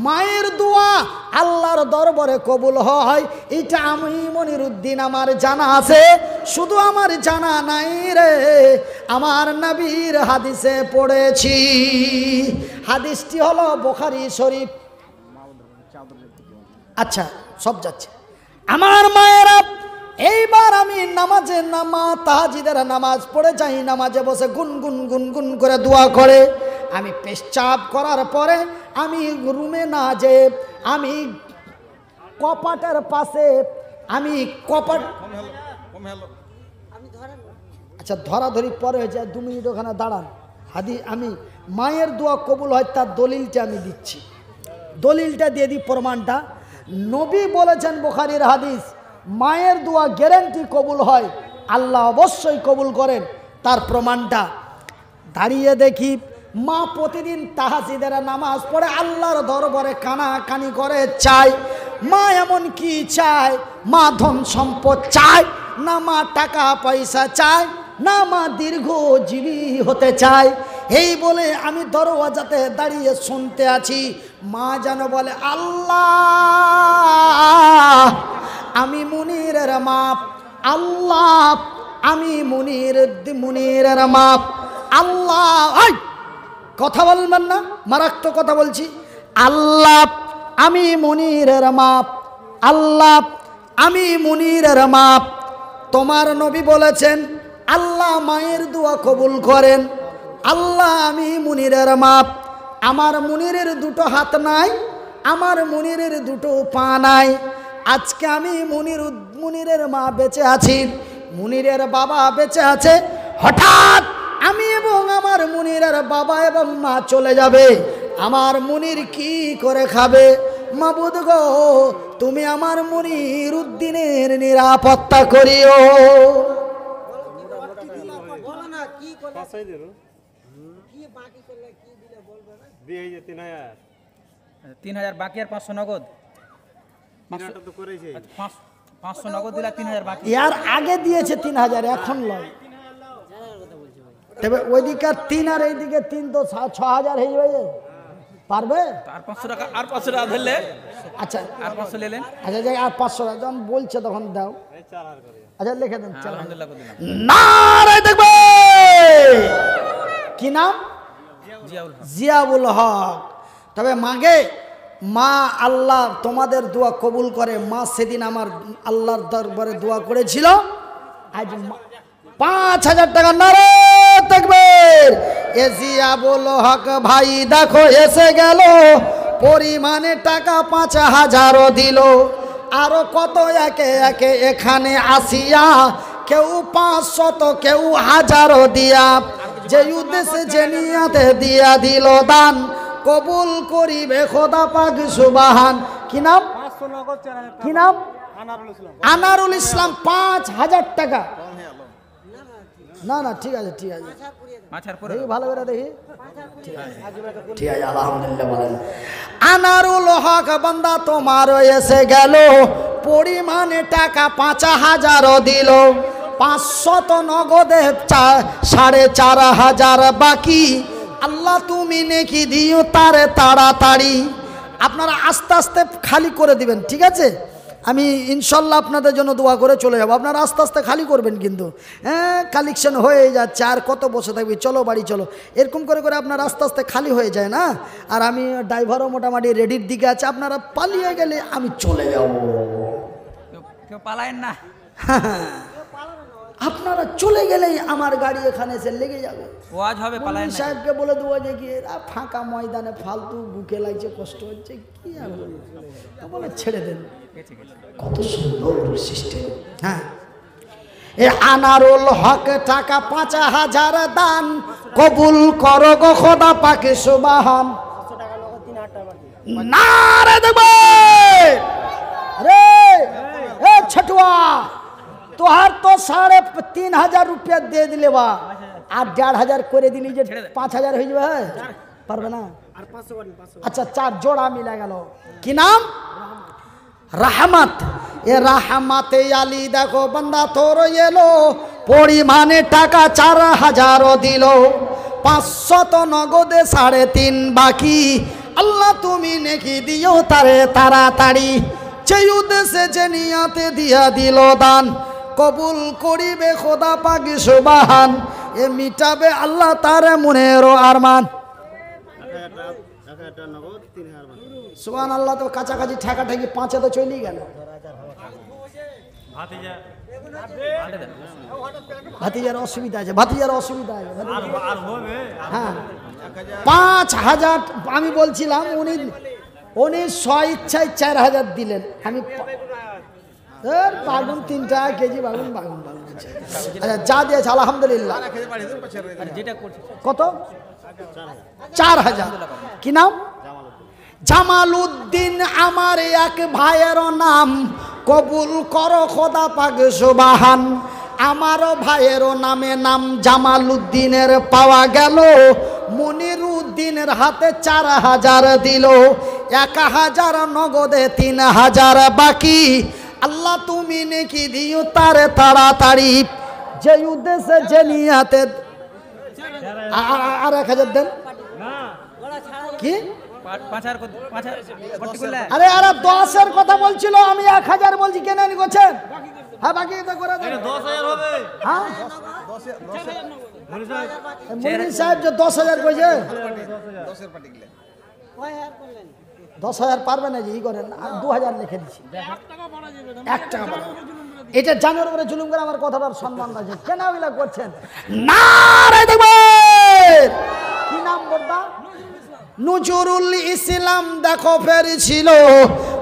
মায়ের দোয়া আল্লাহর দরবারে কবুল হয়, এটা আমি মনিরুদ্দিন আমার জানা আছে, শুধু আমার জানা নাই রে, আমার নবীর হাদিসে পড়েছি। হাদিসটি হলো বুখারী শরীফ। আচ্ছা সব যাচ্ছে। আমার মায়েরা, এইবার আমি নামাজে তাহাজ্জুদের নামাজ পড়ে যাই, নামাজে বসে গুনগুন গুনগুন করে দোয়া করে আমি পেশাব করার পরে আমি রুমে না যে আমি কপাটের পাশে আমি কপাট আচ্ছা ধরাধরি পরে হয়েছে 2 মিনিট ওখানে দাঁড়ান। আমি মায়ের দোয়া কবুল হয় তার দলিলটা আমি দিচ্ছি, দলিলটা দিয়ে দিই, প্রমাণটা। নবী বলেছেন বুখারীর হাদিস, মায়ের দোয়া গ্যারান্টি কবুল হয়, আল্লাহ অবশ্যই কবুল করেন। তার প্রমাণটা দাঁড়িয়ে দেখি, মা প্রতিদিন তাহাজ্জুদের নামাজ পড়ে আল্লাহর দরবারে কানাকানি করে চায়। মা এমন কি চায়? মা ধন সম্পদ চায় না, মা টাকা পয়সা চায় না, মা দীর্ঘজীবী হতে চায়। এই বলে আমি দরওয়াজাতে দাঁড়িয়ে শুনতে আছি, মা যেন বলে, আল্লাহ আমি মুনিরের মাপ, আল্লাহ আমি মুনিরের মাপ, আল্লাহ কথা বলবেন না, মারাত্মক কথা বলছি, আল্লাহ আমি মুনিরের মাপ, আল্লাহ আমি মুনিরের মাপ। তোমার নবী বলেছেন আল্লাহ মায়ের দোয়া কবুল করেন, আল্লাহ আমি মুনিরের মাপ। আমার মুনিরের 2 হাত নাই, আমার মুনিরের 2 পা নাই। আজকে আমি মুনিরের মা বেঁচে আছি, মুনিরের বাবা বেঁচে আছে, হঠাৎ আমি এবং আমার মুনিরের বাবা এবং মা চলে যাবে, আমার মুনির কি করে খাবে? মাবুদ গো, তুমি আমার মনিরুদ্দিনের নিরাপত্তা করিও। 3000 বাকি আর 500 নগদ, 500 নগদ দিলা, 3000 বাকি। এর আগে দিয়েছে 3000, এখন লয়। তবে ওইদিকে 3 আর এইদিকে 3 তো 6000 হয়ে যাবে, পারবে? আর 500 টাকা, আর 500 টাকা ধরলে, আচ্ছা আর 500 নিলেন, আচ্ছা যাই, আর 500 টাকা যখন বলছে তখন দাও। আচ্ছা লিখে দেন। আলহামদুলিল্লাহ করে দিলাম। নারে দেখবে কি নাম? জিয়াউল হক। তবে মাগে মা আল্লাহ তোমাদের দোয়া কবুল করে। মা সেদিন আমার আল্লাহর দরবারে দোয়া করেছিল, আজ 5000 টাকা। নারে তাকবীর। এ জিয়াউল হক ভাই দেখো এসে গেল, পরিমাণে টাকা 5000 দিল, আরো কত একে একে এখানে আসিয়া, কেউ 500 তো কেউ 1000 দিয়া, যে উদ্দেশ্যে যে নিয়াতে দিয়া দিল দান, কবুল করিবে খোদা পাক সুবহান। কি নাম? কি নাম? আনারুল ইসলাম। 5000 টাকা। না না ঠিক আছে, ঠিক আছে, দেখি ভালো করে দেখি, ঠিক আছে আলহামদুলিল্লাহ বলেন। আনারুল হক বান্দা তোমার এসে গেল, পরিমাণে টাকা 5000 দিল, 500 তো নগদে, 4500 বাকি। আল্লাহ তুমি নেকি দিও তারে তাড়াতাড়ি। আপনারা আস্তে আস্তে খালি করে দিবেন, ঠিক আছে? আমি ইনশাল্লাহ আপনাদের জন্য দোয়া করে চলে যাব, আপনারা আস্তে আস্তে খালি করবেন কিন্তু। হ্যাঁ কালেকশন হয়ে যাচ্ছে, আর কত বসে থাকবি, চলো বাড়ি চলো, এরকম করে করে আপনারা আস্তে আস্তে খালি হয়ে যায় না। আর আমি ড্রাইভারও মোটামুটি রেডির দিকে আছে, আপনারা পালিয়ে গেলে আমি চলে যাব। কেউ পালায়েন না, আপনারা চলে গেলেই আমার গাড়ি এখানে এসে লেগে যাবে। ওয়াজ হবে, পালায়েন না। সাহেবকে বলে দেবো যে কি ফাঁকা ময়দানে ফালতু বুকে লাগছে, কষ্ট হচ্ছে, কি আর বলে ছেড়ে দেন। কত সুন্দর সিস্টেম। হ্যাঁ, এ আনারুল হক টাকা 5000 দান কবুল করো গো খোদা পাকে সুবহান। নারে দেবে রে এ ছটুয়া, তোহার তো 3500 রুপিয়া দিয়ে দিলে বা, আর 1500 করে দিলি যে 5000 হয়ে যাবে, পারবে না? আচ্ছা 4 জোড়া মিলে গেল। কি নাম? রাহমাত। এ রাহমাতে আলী দেখো বান্দা তোর এলো, পরিমাণে টাকা 4000 দিল, 500 তো নগদে, 3.5 বাকি। আল্লাহ তুমি নেকি দিও তারে তাড়াতাড়ি, সেই উদ্দেশ্যে যে নিয়াতে দিয়া দিল দান, কবুল করিবে খোদা পাক সুবহান, এ মিটাবে আল্লাহ তার মনেরও আরমান। সুবহানাল্লাহ। তো কাছাকাছি ঠেকাঠেকি পাঁচে তো চলেই গেল। ভাতিজার অসুবিধা আছে, ভাতিজার অসুবিধা আছে। হ্যাঁ 5,000 আমি বলছিলাম, উনি স্বইচ্ছায় 4,000 দিলেন। আমি বাগুন 3 টাকা কেজি, বাগুন বাগুন বাগুন। আচ্ছা যা দিয়েছে আলহামদুলিল্লাহ। কত? 4,000। কি নাম? জামালউদ্দিন আমার এক ভাইয়ের নাম, কবুল করো খোদা পাক সুবহান। আমারও ভাইয়েরও নামে নাম জামালউদ্দিনের পাওয়া গেল, মনিরউদ্দিনের হাতে 4,000 দিল, 1,000 নগদে 3,000 বাকি। আল্লাহ তুমি নেকি দিও তার তাড়াতাড়ি, যে উদ্দেশ্যে যে নিয়াতে। আর 1,000 দেন। কি? আরে আরে 10-এর কথা বলছিল, আমি 1,000 বলছি। কেন নিচ্ছেন? হ্যাঁ বাকি তো করে দেন। 10,000 হবে। হ্যাঁ মুন্নি সাহেব যে 10,000 কইছে, 10,000 পারবে না যে ই করেন। 2,000 লিখে দিচ্ছি। 1 টাকা বাড়া। এটা জানোর উপরে জুলুম করে আমার কথাটার সম্মান আছে। কেন এগুলা করছেন? নারে দেখবেন। কি নাম বড়দা? নজরুল ইসলাম। দেখো ফেরেছিল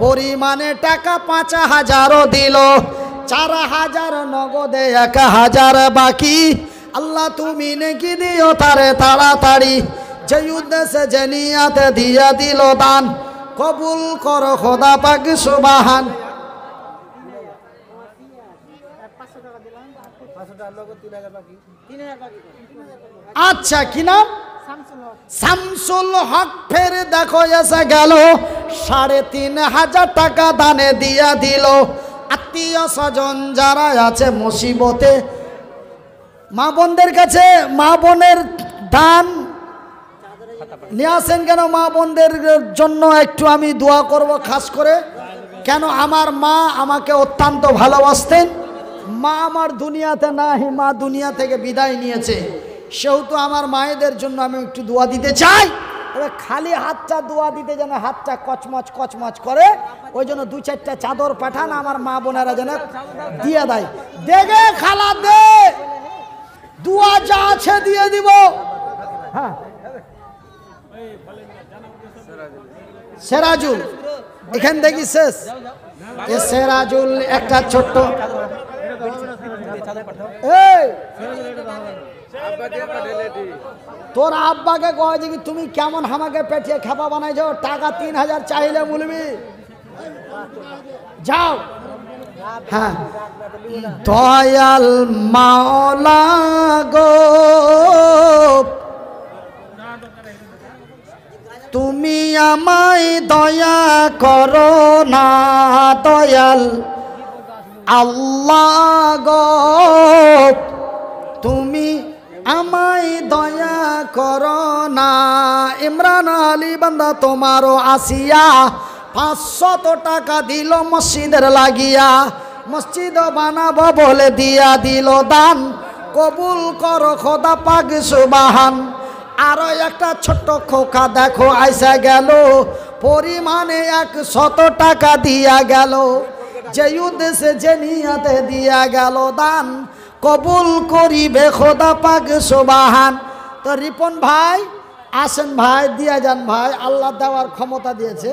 পরিমাণে টাকা 5,000 দিল, 4,000 নগদে 1,000 বাকি। আল্লাহ তুমি নেকি দিও তারে তাড়াতাড়ি, যে উদ্দেশ্যে যে নিয়াতে দিয়া দিল দান, কবুল করো খোদা পাক সুবহান। আচ্ছা কি নাম? শামসুল হক। ফের দেখো এসে গেল, 3,500 টাকা দানে দিয়া দিল। আত্মীয় স্বজন যারা আছে মুসিবতে, মা বোনদের কাছে মা বোনের দান নিয়ে আসেন। কেন মা বোনদের জন্য একটু আমি দোয়া করব খাস করে। কেন আমার মা আমাকে অত্যন্ত ভালোবাসতেন। মা আমার দুনিয়াতে নাই, মা দুনিয়া থেকে বিদায় নিয়েছে, সেহেতু আমার মায়েদের জন্য আমি একটু দোয়া দিতে চাই। তবে খালি হাতটা দোয়া দিতে যেন হাতটা কচমচ কচমচ করে, ওই জন্য 2-4টা চাদর পাঠান, আমার মা বোনেরা যেন দিয়ে দেয়। দেখে খালা দে, দোয়া যা আছে দিয়ে দিব। হ্যাঁ সেরাজুল এখান থেকে শেষ। এ সেরাজুল একটা ছোট্ট, এই তোর আব্বাকে কয় যে তুমি কেমন আমাকে পেটিয়ে খেপা বানাইছ, টাকা 3,000 চাইলে বলবি যাও। হ্যাঁ দয়াল মাওলা গো, তুমি আমায় দয়া করো না, দয়াল আল্লাহ গো, তুমি আমায় দয়া করো না। ইমরান আলী বান্দা তোমারও আসিয়া 500 টাকা দিল মসজিদের লাগিয়া, মসজিদ বানাবো বলে দিয়া দিল দান, কবুল করো খোদা পাক সুবহান। আরো একটা ছোট্ট খোকা দেখো আইসা গেল, পরিমাণে 100 টাকা দিয়া গেল, যে উদ্দেশ্যে যে নিয়াতে দিয়া গেল দান, কবুল করিবে খোদা পাক সুবহান। তো রিপন ভাই আসেন ভাই, দিয়া যান ভাই, আল্লাহ দেওয়ার ক্ষমতা দিয়েছে।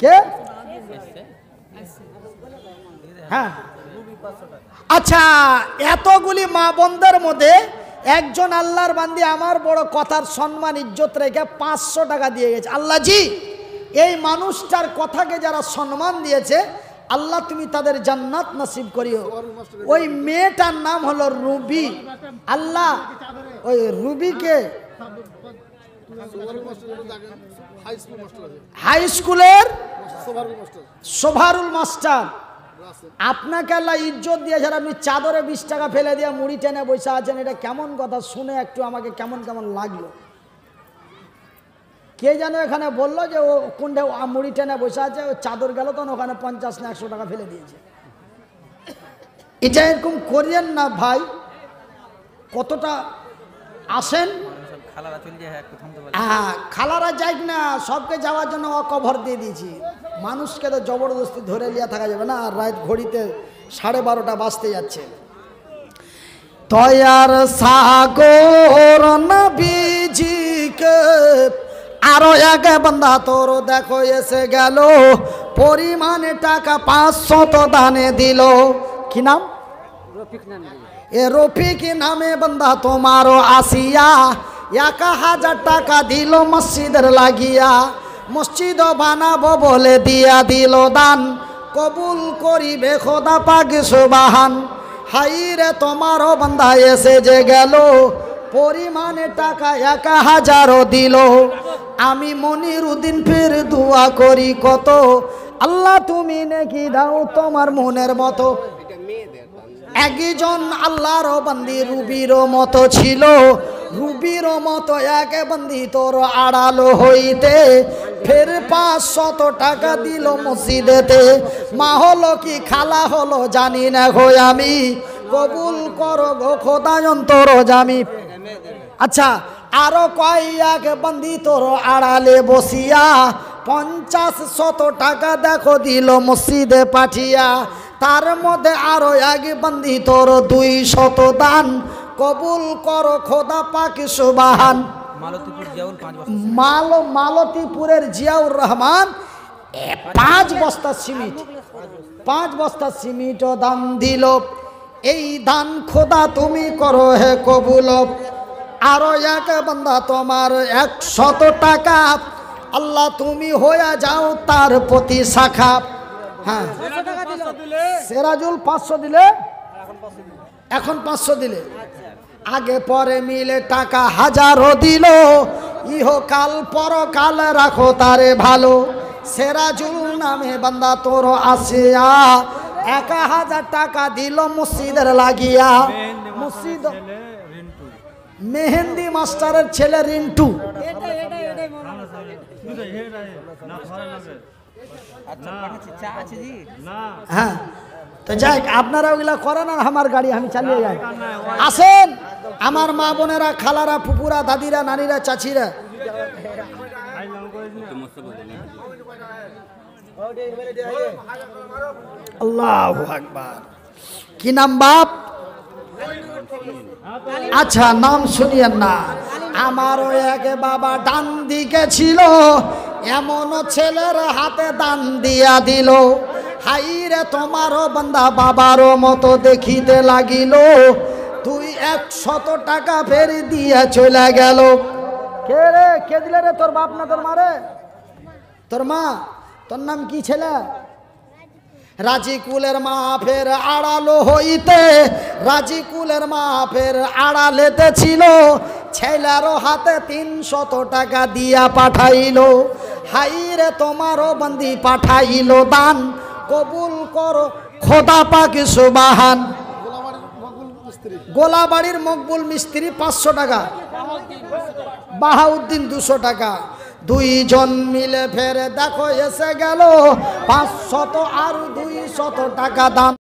কে? হ্যাঁ আচ্ছা, এতগুলি মা বোনদের মধ্যে একজন আল্লাহর বান্দি আমার বড় কথার সম্মান ইজ্জত রেখে 500 টাকা দিয়ে গেছে। আল্লাহ জি, এই মানুষটার কথাকে যারা সম্মান দিয়েছে, আল্লাহ তুমি তাদের জান্নাত নসিব করিও। ওই মেয়েটার নাম হলো রুবি। আল্লাহ ওই রুবিকে হাই স্কুলের সোভারুল মাস্টার, আপনাকে আল্লাহ ইজ্জত দিয়েছে, আপনি চাদরে 20 টাকা ফেলে দিয়ে মুড়ি টেনে বসে আছেন। এটা কেমন কথা? শুনে একটু আমাকে কেমন কেমন লাগলো। কে যেন এখানে বললো যে ও কোনটা মুড়ি টেনে বসে আছে, ও চাদর গেল তখন ওখানে 50 না 100 টাকা ফেলে দিয়েছে। এটা এরকম করিয়েন না ভাই। কতটা আসেন, খালারা চলে যায়, একটু থামতে পারে। হ্যাঁ খালারা যাই না, সবকে যাওয়ার জন্য কভার দিয়ে দিয়েছি। মানুষকে তো জবরদস্তি ধরে লিয়া থাকা যাবে না। আর রাত ঘড়িতে 12:30 বাজতে যাচ্ছে। তয়ার সাগর নবীজিকে আরো এক বান্দা তোর দেখো এসে গেল, পরিমাণে টাকা 500 দানে দিল। কি নাম? এ রফিক নামে বান্দা তোমারও আসিয়া 1000 টাকা দিল মসজিদের লাগিয়া। মসজিদ বানাবো বলে দিয়া দিল দান, কবুল করিবে খোদা পাক সুবহান। হাই রে তোমারও বান্দা এসে যে গেল, পরিমাণে টাকা 1000 দিল। আমি মনিরুদ্দিন ফির দোয়া করি কত, আল্লাহ তুমি নাকি দাও তোমার মনের মতো। একজন আল্লাহর বান্দি রুবির মতো ছিল, রুবির মতো এক বান্দি তোর আড়ালো হইতে ফের 500 টাকা দিল মসজিদেতে। মা হলো কি খালা হলো জানি না গো আমি, কবুল করো গো খোদা অন্তর জামি। আচ্ছা আরো কয়েক বান্দি তোর আড়ালে বসিয়া 50-100 টাকা দেখো দিল মসজিদে পাঠিয়া। তার মধ্যে আরো এক বান্দি তোর 200 দান, কবুল করো খোদা পাক সুবহান। মালতীপুর জিয়াউল 5 বস্তা, মালতীপুরের জিয়াউর রহমান 5 বস্তা সিমেন্ট, 5 বস্তা সিমেন্ট দান দিল। এই দান খোদা তুমি করো হে কবুল। আরো এক বান্দা তোমার 100 টাকা, আল্লাহ তুমি হয়ে যাও তার প্রতি শাখা। হ্যাঁ সেরাজুল 500 দিলে, এখন 500 দিলে, আগে পরে মিলে টাকা 1000 দিল। ইহকাল পরকাল রাখো তারে ভালো। সেরাজুল নামে বান্দা তোর আসিয়া 1000 টাকা দিল মসজিদের লাগিয়া। মসজিদ মেহেন্দি মাস্টারের ছেলে রিন্টু। হ্যাঁ তো যাই, আপনারা ওগুলা করেন আর আমার গাড়ি আমি চালিয়ে যাই। আসেন আমার মা বোনেরা, খালারা, ফুপুরা, দাদিরা, নানিরা, চাচিরা। আল্লাহু আকবার। কি নাম বাপ? আচ্ছা নাম শুনিয়েন না। আমারও এক বাবা ডান দিকে ছিল, এমন ছেলের হাতে দান দিয়া দিল। হাই রে তোমারও বান্দা বাবারও মতো দেখিতে লাগিল, তুই 100 টাকা ফের দিয়া চলে গেল। কে রে, কে দিলে রে? তোর বাপ না তোর মারে? তোর মা। তোর নাম কি ছেলে? রাজিকুলের মা ফের আড়ালো হইতে, রাজিকুলের মা ফের আড়ালেতে ছিল, ছেলেরও হাতে 300 টাকা দিয়া পাঠাইল। হাই রে তোমারও বান্দি পাঠাইল দান, কবুল করো খোদা পাক সুবহান। গোলাবাড়ির মকবুল মিস্ত্রি 500 টাকা, বাহাউদ্দিন 200 টাকা। 2 জন মিলে ফের দেখো এসে গেল 500 আর 200 টাকা দাম।